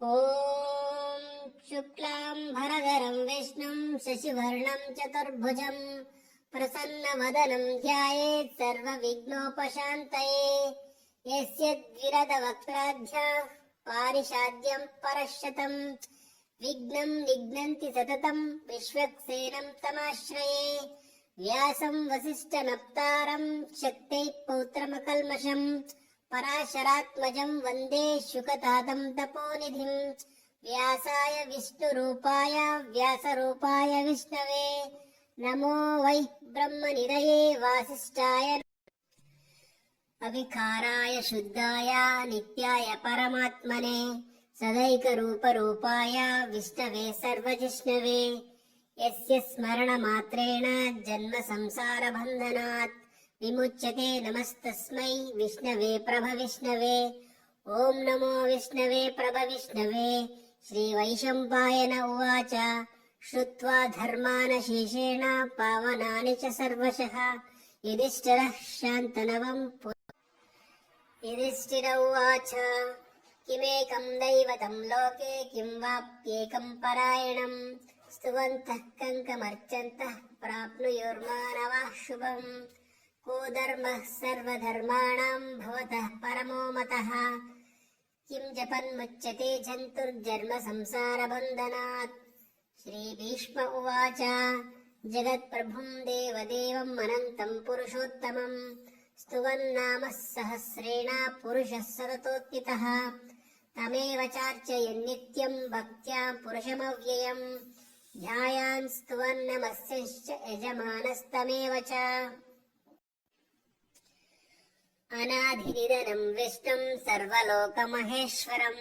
ॐ शुक्लाम्भरधरं विष्णुं शशिवर्णं चतुर्भुजं प्रसन्नवदनं ध्यायेत् सर्वविघ्नोपशान्तये। यस्य द्विरदवक्त्राद्याः पारिषाद्यं परश्शतं विघ्नं निघ्नन्ति सततं विश्वक्सेनं तमाश्रये। व्यासं वसिष्ठनप्तारं शक्तेः पौत्रमकल्मषम् पराशरात्मजं वन्दे शुकतातं तपोनिधिं। व्यासाय विष्णुरूपाय व्यासरूपाय विष्णवे नमो वै ब्रह्मनिधये वासिष्ठाय अविकाराय शुद्धाय नित्याय परमात्मने सदैकरूपरूपाय विष्णवे सर्वजिष्णवे। यस्य स्मरणमात्रेण जन्म संसारबन्धनात् विमुच्यते। नमस्तस्मै विष्णवे प्रभविष्णवे। ॐ नमो विष्णवे प्रभविष्णवे। श्रीवैशम्पायन उवाच श्रुत्वा धर्मानशेषेण पावनानि च सर्वशः युधिष्ठिरः शान्तनवम् युधिष्ठिर उवाच किमेकं दैवतं लोके किं वाप्येकं परायणं स्तुवन्तः कङ्कमर्चन्तः प्राप्नुयुर्मानवाः शुभम्। को धर्मः सर्वधर्माणां भवतः परमो मतः किं जपन्मुच्यते जन्तुर्जन्म संसारबन्धनात्। श्रीभीष्म उवाच जगत्प्रभुं देवदेवम् अनन्तं पुरुषोत्तमं स्तुवन्नामः सहस्रेण पुरुषः सततोत्थितः तमेव चार्चयन्नित्यं भक्त्या पुरुषमव्ययम् ध्यायान् स्तुवन्नमस्यश्च यजमानस्तमेव च। अनाधिनिधनं विष्णुं सर्वलोकमहेश्वरं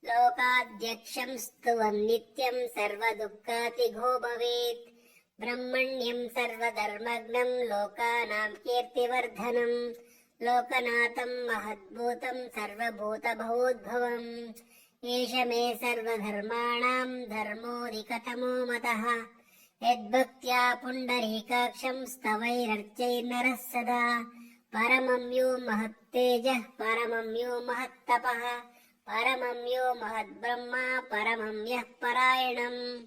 लोकाध्यक्षं स्तुवन्नित्यं सर्वदुःखातिघो भवेत्। ब्रह्मण्यं सर्वधर्मज्ञं लोकानां कीर्तिवर्धनं लोकनाथं महद्भूतं सर्वभूतभवोद्भवम्। एष मे सर्वधर्माणां धर्मोऽधिकतमो मतः यद्भक्त्या पुण्डरीकाक्षं स्तवैरर्चैर्नरः सदा। परमं यो महत्तेजः परमं यो महत्तपः परमं यो महद्ब्रह्मा परमं यः परायणम्।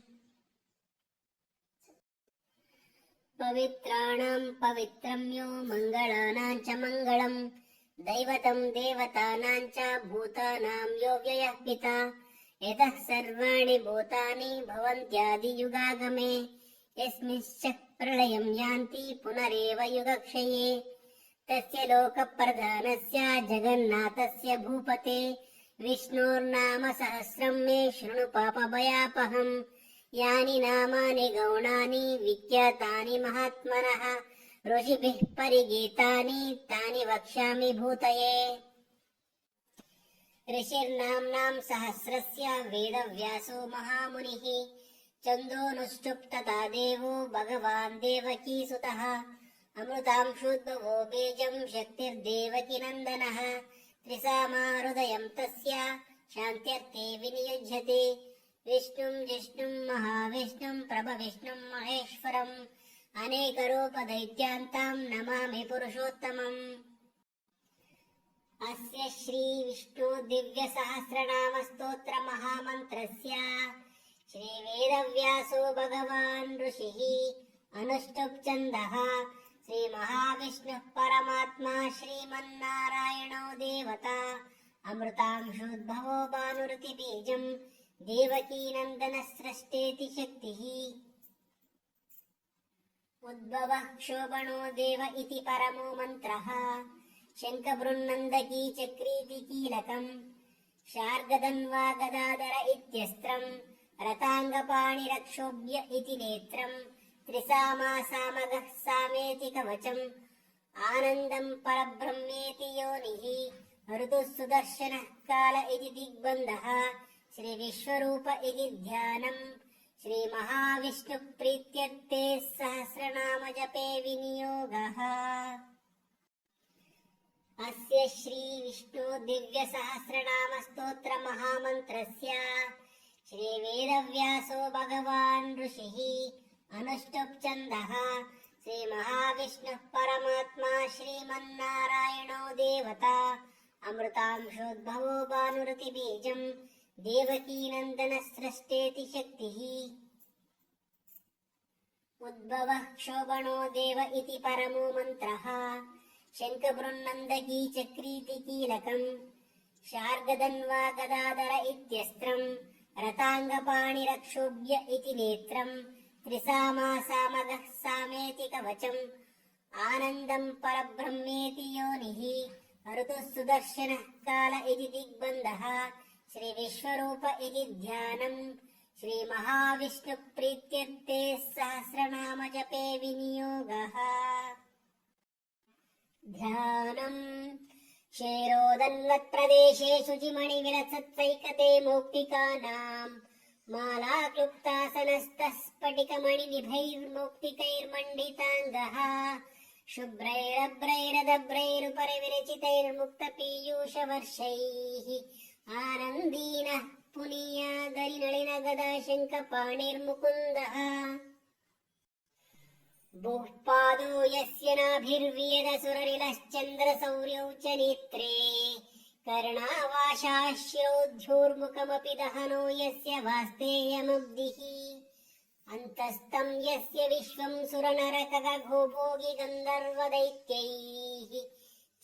पवित्राणां पवित्रं यो मङ्गलानां च मङ्गलम् दैवतं देवतानां च भूतानां यो व्ययः पिता। यतः सर्वाणि भूतानि भवन्त्यादियुगागमे यस्मिंश्च प्रलयं यान्ति पुनरेव युगक्षये। तस्य लोकप्रधानस्य जगन्नाथस्य भूपते विष्णोर्नाम सहस्रं मे शृणु पापभयापहम्। यानि नामानि गौणानि विख्यातानि महात्मनः ऋषिभिः परिगीतानि तानि वक्ष्यामि भूतये। ऋषिर्नाम्नां सहस्रस्य वेदव्यासो महामुनिः छन्दोनुष्टुप् तथा देवो भगवान् देवकीसुतः। अमृतांशोद्भवो बीजं शक्तिर्देवकीनन्दनः त्रिसामाहृदयं तस्य शान्त्यर्थे विनियुज्यते। विष्णुं जिष्णुं महाविष्णुं प्रभविष्णुं महेश्वरम् अनेकरूपदैत्यान्तां नमामि पुरुषोत्तमम्। अस्य श्रीविष्णु दिव्यसहस्रनामस्तोत्र महामन्त्रस्य श्रीवेदव्यासो भगवान् ऋषिः अनुष्टुप् छन्दः। श्रीमहाविष्णुः परमात्मा श्रीमन्नारायणो देवता अमृतांशोद्भवो भानुरिति देवकीनन्दनस्रष्टेति शक्तिः। उद्भवः क्षोभणो देव इति परमो मन्त्रः शङ्खबृन्नन्दकी चक्रीति कीलकम् शार्गदन्वा गदाधर इत्यस्त्रम् रताङ्गपाणिरक्षोभ्य इति नेत्रम् त्रिसामासामगः सामेति कवचम् आनन्दं परब्रह्मेति योनिः ऋतुः सुदर्शनः काल इति दिग्बन्धः श्रीविश्वरूप इति ध्यानम्। श्रीमहाविष्णुप्रीत्यर्थे सहस्रनामजपे विनियोगः। अस्य श्रीविष्णु दिव्यसहस्रनामस्तोत्र महामन्त्रस्य श्रीवेदव्यासो भगवान् ऋषिः अनुष्टुप् छन्दः। श्रीमहाविष्णुः परमात्मा श्रीमन्नारायणो देवता अमृतांशोद्भवो भानुरिति बीजम् देवकीनन्दनस्रष्टेति शक्तिः उद्भवः क्षोभणो देव इति परमो मन्त्रः शङ्खबृन्नन्दकी चक्रीति कीलकम् शार्गदन्वा गदाधर इत्यस्त्रम् रताङ्गपाणिरक्षोभ्य इति नेत्रम् त्रिसामासामगः सामेति कवचम् आनन्दम् परब्रह्मेति योनिः ऋतुः सुदर्शनः काल इति दिग्बन्धः श्रीविश्वरूप इति ध्यानम् श्रीमहाविष्णुप्रीत्यर्थे सहस्रनामजपे विनियोगः ध्यानम् क्षेरोदन्वत्प्रदेशे शुचिमणिविलसत्सैकते मौक्तिकानाम् मालाक्लुप्तासनस्तः स्फटिकमणिनिभैर्मौक्तिकैर्मण्डिताङ्गः शुभ्रैरभ्रैरदभ्रैरुपरिविरचितैर्मुक्तपीयूषवर्षैः आनन्दीनः पुनीयादरिनलिनगदाशङ्खपाणिर्मुकुन्दः भुः पादो यस्य नाभिर्वियदसुरनिलश्चन्द्रसौर्यौ च नेत्रे कर्णावाशाश्योद्ध्योर्मुखमपि दहनो यस्य वास्तेयमब्धिः अन्तस्तं यस्य विश्वं सुरनरकगो भोगि गन्धर्वदैत्यैः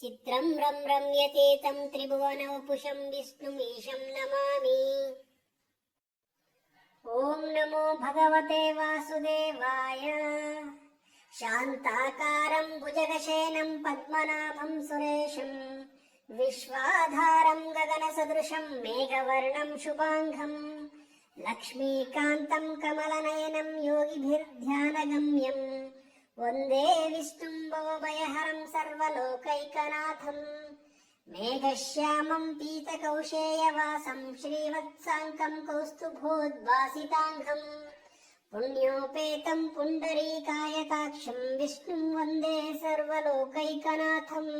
चित्रं रम्यते तं त्रिभुवनवपुषं विष्णुमीशं नमामि। ॐ नमो भगवते वासुदेवाय। शान्ताकारं भुजगशयनं पद्मनाभं सुरेशं विश्वाधारं गगनसदृशं मेघवर्णं शुभाङ्गं लक्ष्मीकान्तं कमलनयनं योगिभिर्ध्यानगम्यं वन्दे विष्णुं भवभयहरं सर्वलोकैकनाथं मेघश्यामं पीतकौशेयवासं श्रीवत्साङ्कं कौस्तुभोद्भासिताङ्गं पुण्योपेतं पुण्डरीकायताक्षं विष्णुं वन्दे सर्वलोकैकनाथम्।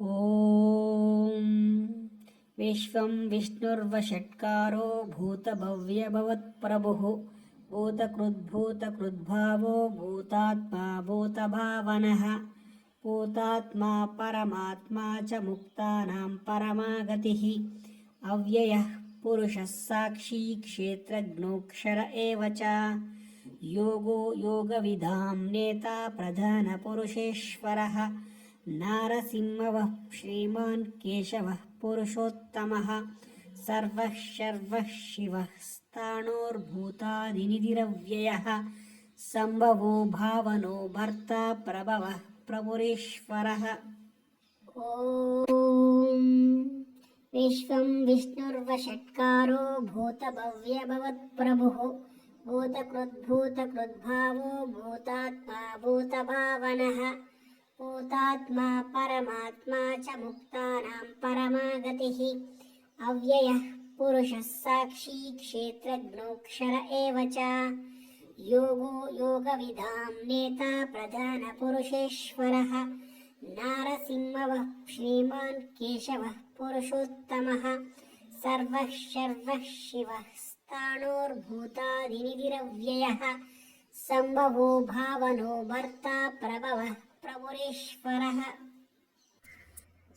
ॐ विश्वं विष्णुर्वषट्कारो भूतभव्यभवत्प्रभुः भूतकृद्भूतकृद्भावो भूतात्मा भूतभावनः भूतात्मा परमात्मा च मुक्तानां परमागतिः अव्ययः पुरुषः साक्षी क्षेत्रज्ञोऽक्षर एव च योगो योगविधां नेता प्रधानपुरुषेश्वरः नारसिंहवः श्रीमान् केशवः पुरुषोत्तमः सर्वः शर्वः शिवः स्थाणोर्भूतादिनिधिरव्ययः सम्भवो भावनो भर्ता प्रभवः प्रभुरीश्वरः। ॐ विश्वं विष्णुर्वषट्कारो भूतभव्यभवत्प्रभुः भूतकृद्भूतकृद्भावो भूतात्मा भूतभावनः भूतात्मा परमात्मा च मुक्तानां परमागतिः अव्ययः पुरुषः साक्षी क्षेत्रज्ञोऽक्षर एव च योगो योगविधां नेता प्रधानपुरुषेश्वरः नारसिंहवः श्रीमान् केशवः पुरुषोत्तमः सर्वः शर्वः शिवः स्थाणोर्भूतादिनिधिरव्ययः सम्भवो भावनो भर्ता प्रभवः प्रभुरीश्वरः।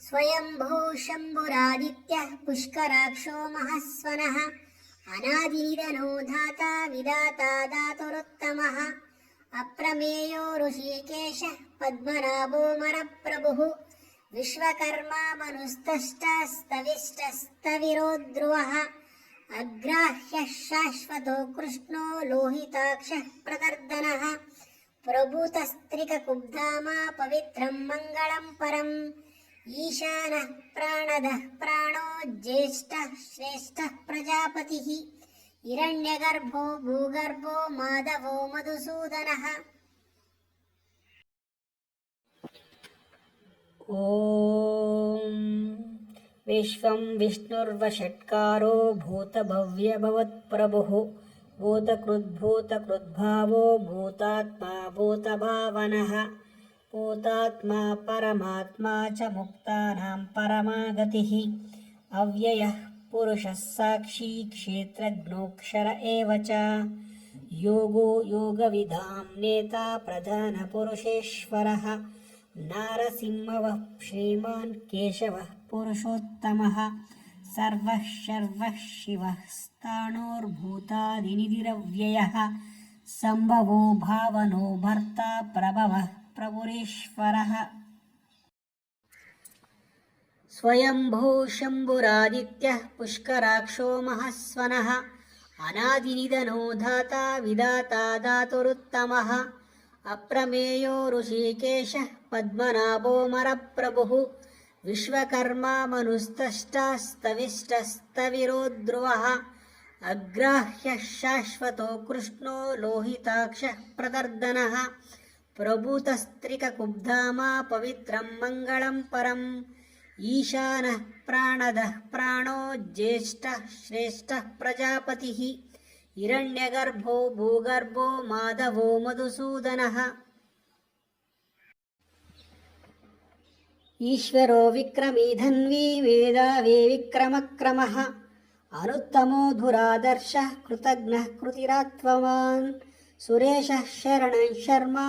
स्वयंभू शम्भुरादित्यः पुष्कराक्षो महस्वनः अनादिनिधनो धाता विधाता दातुरुत्तमः अप्रमेयो ऋषिकेशः पद्मनाभोऽमरप्रभुः विश्वकर्मा मनुस्तष्टस्तविष्टस्तविरो ध्रुवः अग्राह्यः शाश्वतो कृष्णो लोहिताक्षः प्रकर्दनः प्रभूतस्त्रिककुब्धामा पवित्रं मङ्गलं परम् ईशानः प्राणदः प्राणो ज्येष्ठः श्रेष्ठः प्रजापतिः हिरण्यगर्भो भूगर्भो माधवो मधुसूदनः। ॐ विश्वं विष्णुर्वषट्कारो भूतभव्यभवत्प्रभुः भूतकृद्भूतकृद्भावो भूतात्मा भूतभावनः भूतात्मा परमात्मा च मुक्तानां परमागतिः अव्ययः पुरुषः साक्षी क्षेत्रज्ञोऽक्षर एव च योगो योगविधां नेता प्रधानपुरुषेश्वरः नारसिंहः श्रीमान् केशवः पुरुषोत्तमः सर्वः शर्वः शिवः स्थाणोर्भूतादिनिधिरव्ययः सम्भवो भावनो भर्ता प्रभवः प्रभुरीश्वरः स्वयंभू शम्भुरादित्यः पुष्कराक्षो महस्वनः अनादिनिधनो धाता विधाता धातुरुत्तमः अप्रमेयो ऋषिकेशः पद्मनाभोऽमरप्रभुः विश्वकर्मा मनुस्तष्टास्तविष्टस्तविरो ध्रुवः अग्राह्यः शाश्वतो कृष्णो लोहिताक्षः प्रदर्दनः प्रभूतस्त्रिककुब्धामा पवित्रं मङ्गलं परम् ईशानः प्राणदः प्राणो ज्येष्ठः श्रेष्ठः प्रजापतिः हिरण्यगर्भो भूगर्भो माधवो मधुसूदनः ईश्वरो विक्रमी धन्वी मेधावी विक्रमक्रमः अनुत्तमो धुरादर्शः कृतघ्नः कृतिरात्मवान् सुरेशः शरणं शर्मा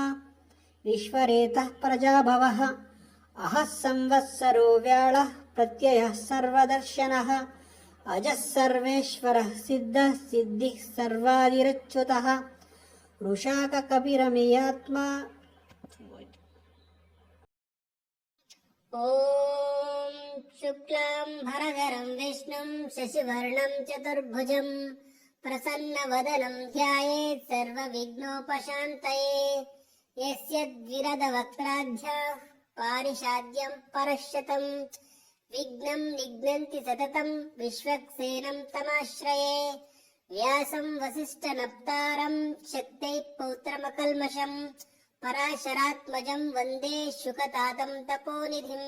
विश्वरेतः प्रजाभवः अहः संवत्सरो व्याळः प्रत्ययः सर्वदर्शनः अजः सर्वेश्वरः सिद्धः सिद्धिः सर्वादिरच्युतः वृषाककपिरमेयात्मा ॐ शुक्लां भरधरं विष्णुं शशिवर्णं चतुर्भुजं प्रसन्नवदनं ध्यायेत् सर्वविघ्नोपशान्तये यस्य द्विरदवक्त्राढ्याः पारिषाद्यं परश्शतं विघ्नं निघ्नन्ति सततं विश्वक्सेनं तमाश्रये व्यासं वसिष्ठनप्तारं शक्तैः पौत्रमकल्मषम् पराशरात्मजं वन्दे शुकतातं तपोनिधिं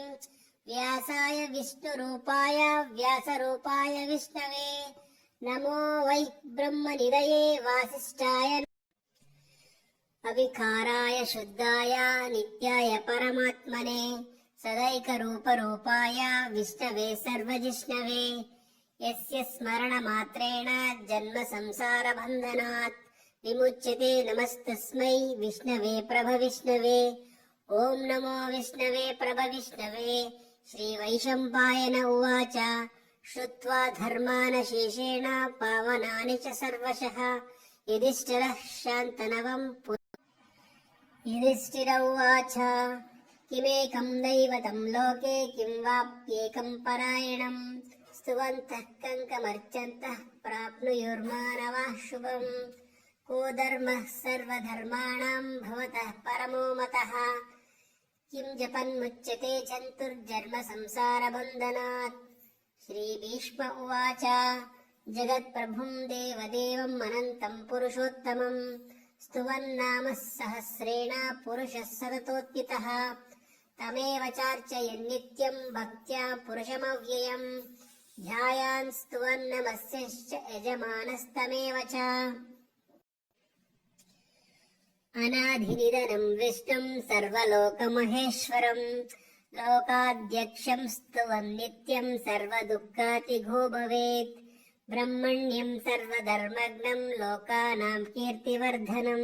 व्यासाय विष्णुरूपाय व्यासरूपाय विष्णवे नमो वै ब्रह्मनिधये वासिष्ठाय अविकाराय शुद्धाय नित्याय परमात्मने सदैकरूपरूपाय विष्णवे सर्वजिष्णवे यस्य स्मरणमात्रेण जन्मसंसारबन्धनात् विमुच्यते नमस्तस्मै विष्णवे प्रभविष्णवे ॐ नमो विष्णवे प्रभविष्णवे श्रीवैशम्पायन उवाच श्रुत्वा धर्मानशेषेण पावनानि च सर्वशः युधिष्ठिरः शान्तनवं युधिष्ठिर उवाच किमेकं दैवतं लोके किं वाप्येकं परायणं स्तुवन्तः कङ्कमर्चन्तः प्राप्नुयुर्मानवाः शुभम् को धर्मः सर्वधर्माणां भवतः परमो मतः किं जपन्मुच्यते जन्तुर्जन्म संसारबन्धनात् श्रीभीष्म उवाच जगत्प्रभुं देवदेवम् अनन्तं पुरुषोत्तमं स्तुवन्नाम सहस्रेण पुरुषः सततोत्थितः तमेव चार्चयन्नित्यं भक्त्या पुरुषमव्ययम् ध्यायान् स्तुवन्नमस्यश्च यजमानस्तमेव च अनाधिनिधनं विष्णुं सर्वलोकमहेश्वरं लोकाध्यक्षं स्तुवन्नित्यं सर्वदुःखातिघो भवेत् ब्रह्मण्यं सर्वधर्मज्ञं लोकानां कीर्तिवर्धनं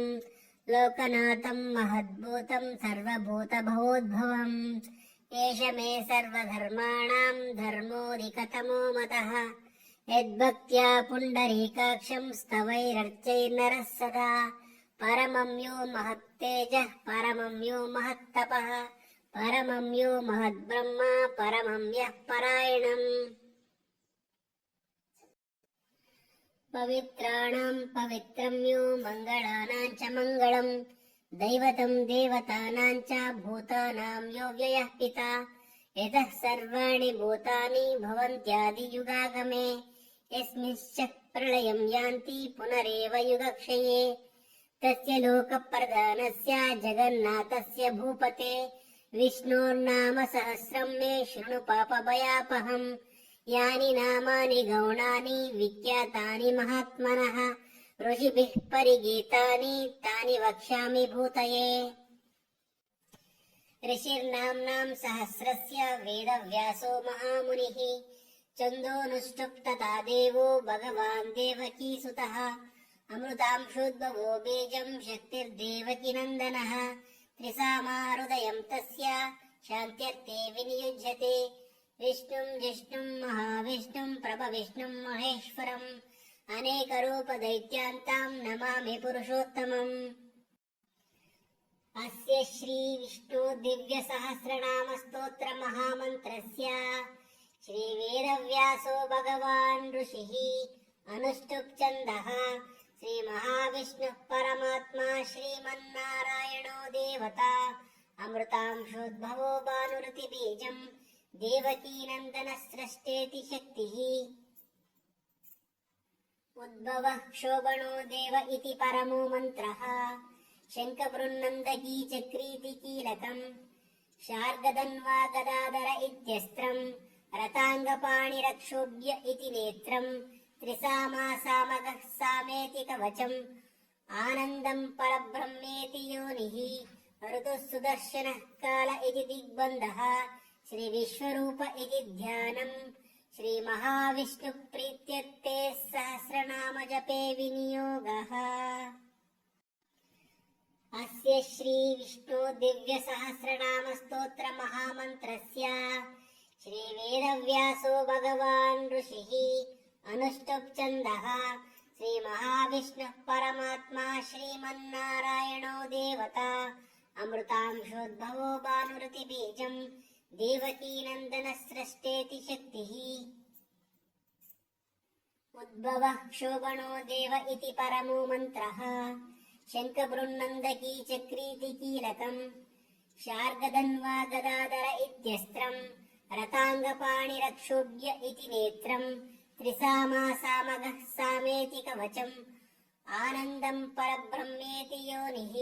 लोकनाथं महद्भूतं सर्वभूतभवोद्भवम् एष मे सर्वधर्माणां धर्मोऽधिकतमो मतः यद्भक्त्या पुण्डरीकाक्षं स्तवैरर्चैर्नरः सदा परमं यो महत्तेजः परमं यो महत्तपः परमं यो महद्ब्रह्मा परमं यः परायणम् पवित्राणां पवित्रं यो मङ्गलानां च मङ्गलम् दैवतं देवतानां च भूतानां यो व्ययः पिता यतः सर्वाणि भूतानि भवन्त्यादियुगागमे यस्मिंश्च प्रलयं यान्ति पुनरेव युगक्षये तस्य लोकप्रधानस्य जगन्नाथस्य भूपते विष्णोर्नाम सहस्रं मे शृणु पापभयापहम् यानि नामानि गौणानि विख्यातानि महात्मनः ऋषिभिः परिगीतानि तानि वक्ष्यामि भूतये ऋषिर्नाम्नां सहस्रस्य वेदव्यासो महामुनिः छन्दोनुष्टुप् तथा देवो भगवान् देवकीसुतः अमृतांशोद्भवो बीजं शक्तिर्देवकीनन्दनः त्रिसामाहृदयं तस्य शान्त्यर्थे विनियुज्यते विष्णुं जिष्णुं महाविष्णुं प्रभविष्णुं महेश्वरम् अनेकरूपदैत्यान्तां नमामि पुरुषोत्तमम्। अस्य श्री विष्णु दिव्यसहस्रनामस्तोत्र महामन्त्रस्य श्रीवेदव्यासो भगवान् ऋषिः अनुष्टुप् छन्दः श्रीमहाविष्णुः परमात्मा श्रीमन्नारायणो देवता अमृतांशोद्भवो भानुरतिबीजम् देवकीनन्दनस्रष्टेति शक्तिः उद्भवः क्षोभणो देव इति परमो मन्त्रः शङ्खबृन्नन्दकी चक्रीति कीलकम् शार्गदन्वा गदाधर इत्यस्त्रम् रताङ्गपाणिरक्षोभ्य इति नेत्रम् त्रिसामासामगः सामेति कवचम् आनन्दम् परब्रह्मेति योनिः ऋतुः सुदर्शनः काल इति दिग्बन्धः श्रीविश्वरूप इति ध्यानम् श्रीमहाविष्णुः प्रीत्यर्थे सहस्रनामजपे विनियोगः। अस्य श्रीविष्णु दिव्यसहस्रनामस्तोत्र महामन्त्रस्य श्रीवेदव्यासो भगवान् ऋषिः अनुष्टुप् छन्दः श्रीमहाविष्णुः परमात्मा श्रीमन्नारायणो देवता अमृतांशोद्भवो भानुरतिबीजम् देवकीनन्दनस्रष्टेति शक्तिः उद्भवः क्षोभणो देव इति परमो मन्त्रः शङ्खबृन्नन्दकी चक्रीति कीलकम् शार्गदन्वा गदाधर इत्यस्त्रम् रताङ्गपाणिरक्षोभ्य इति नेत्रम् त्रिसामासामगः सामेति कवचम् आनन्दम् परब्रह्मेति योनिः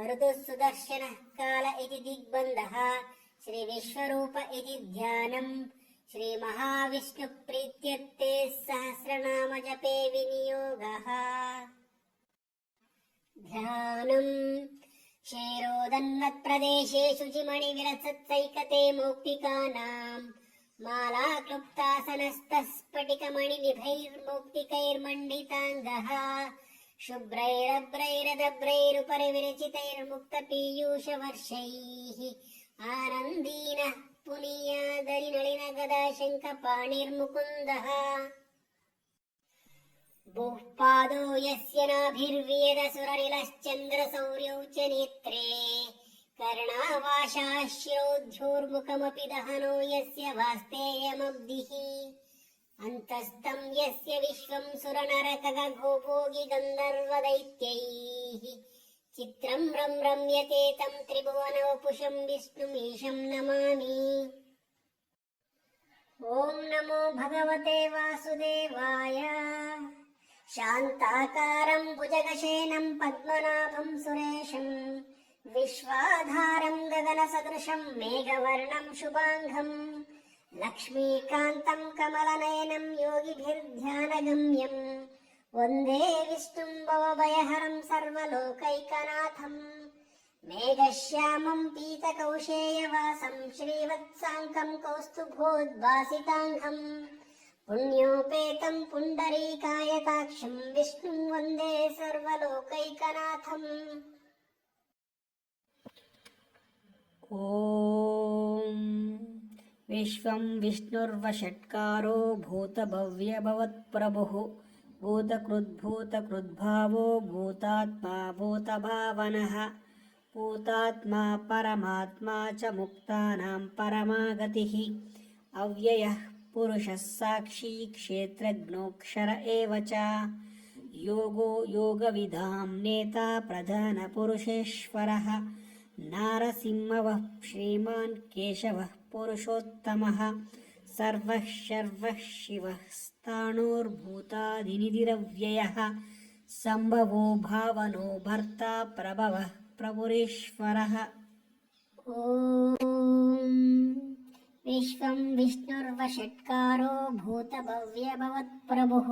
ऋतुः सुदर्शनः काल इति दिग्बन्धः श्रीविश्वरूप इति ध्यानम् श्रीमहाविष्णुः प्रीत्यर्थे सहस्रनामजपे विनियोगः। ध्यानम् क्षेरोदन्नत्प्रदेशेषु चिमणिविलसत्सैकते मौक्तिकानाम् मालाक्लुप्तासनस्तः स्फटिकमणिनिभैर्मौक्तिकैर्मण्डिताङ्गः शुभ्रैरभ्रैरदभ्रैरुपरि विरचितैर्मुक्तपीयूषवर्षैः आनन्दीनः पुनीयादरिनलिनगदाशङ्खपाणिर्मुकुन्दः भूः पादो यस्य नाभिर्वियदसुरनिलश्चन्द्रसौर्यौ च नेत्रे कर्णावाशाश्रोध्योर्मुखमपि दहनो यस्य वास्तेयमब्धिः अन्तस्थं यस्य विश्वं सुरनरकगोभोगि गन्धर्वदैत्यैः चित्रं रम्यते तं त्रिभुवनवपुषं विष्णुमीशं नमामि। ॐ नमो भगवते वासुदेवाय। शान्ताकारं भुजगशयनं पद्मनाभं सुरेशं विश्वाधारं गगनसदृशं मेघवर्णं शुभाङ्गं लक्ष्मीकान्तं कमलनयनं योगिभिर्ध्यानगम्यं वन्दे विष्णुं भवभयहरं सर्वलोकैकनाथं मेघश्यामं पीतकौशेयवासं श्रीवत्साङ्कं कौस्तुभोद्भासिताङ्गं पुण्योपेतं पुण्डरीकायताक्षं विष्णुं वन्दे सर्वलोकैकनाथम्। ॐ विश्वं विष्णुर्वषट्कारो भूतभव्यभवत्प्रभुः भूतकृद्भूतकृद्भावो भूतात्मा भूतभावनः भूतात्मा परमात्मा च मुक्तानां परमागतिः अव्ययः पुरुषः साक्षी क्षेत्रज्ञोऽक्षर एव च योगो योगविधां नेता प्रधानपुरुषेश्वरः नारसिंहवः श्रीमान् केशवः पुरुषोत्तमः सर्वः शर्वः शिवः स्थाणोर्भूतादिनिधिरव्ययः सम्भवो भावनो भर्ता प्रभवः प्रभुरीश्वरः। ॐ विश्वं विष्णुर्वषट्कारो भूतभव्यभवत्प्रभुः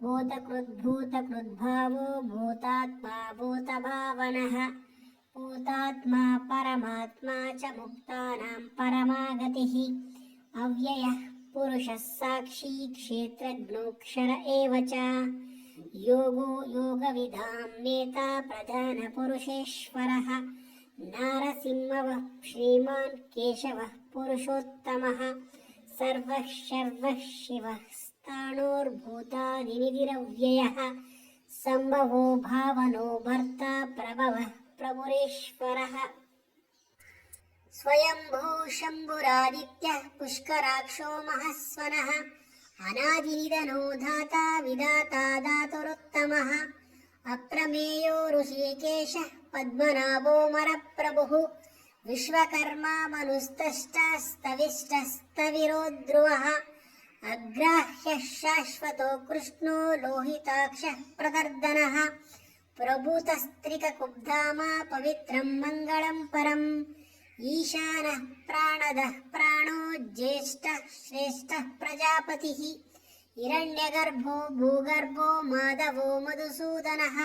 भूतकृद्भूतकृद्भावो भूतात्मा भूतभावनः भूतात्मा परमात्मा च मुक्तानां परमागतिः अव्ययः पुरुषः साक्षी क्षेत्रज्ञोऽक्षर एव च योगो योगविधां नेता प्रधानपुरुषेश्वरः नारसिंहः श्रीमान् केशवः पुरुषोत्तमः सर्वः शर्वः शिवः स्थाणोर्भूतादिनिधिरव्ययः सम्भवो भावनो भर्ता प्रभवः प्रभुरेश्वरः स्वयंभू शम्भुरादित्यः पुष्कराक्षो महस्वनः अनादिनिधनो धाता विधाता दातुरुत्तमः अप्रमेयो ऋषिकेशः पद्मनाभोऽमरप्रभुः विश्वकर्मा मनुस्तष्टस्तविष्टस्तविरो ध्रुवः अग्राह्यः शाश्वतो कृष्णो लोहिताक्षः प्रकर्दनः प्रभूतस्त्रिककुब्धामा पवित्रं मङ्गलं परम् ईशानः प्राणदः प्राणो ज्येष्ठः श्रेष्ठः प्रजापतिः हिरण्यगर्भो भूगर्भो माधवो मधुसूदनः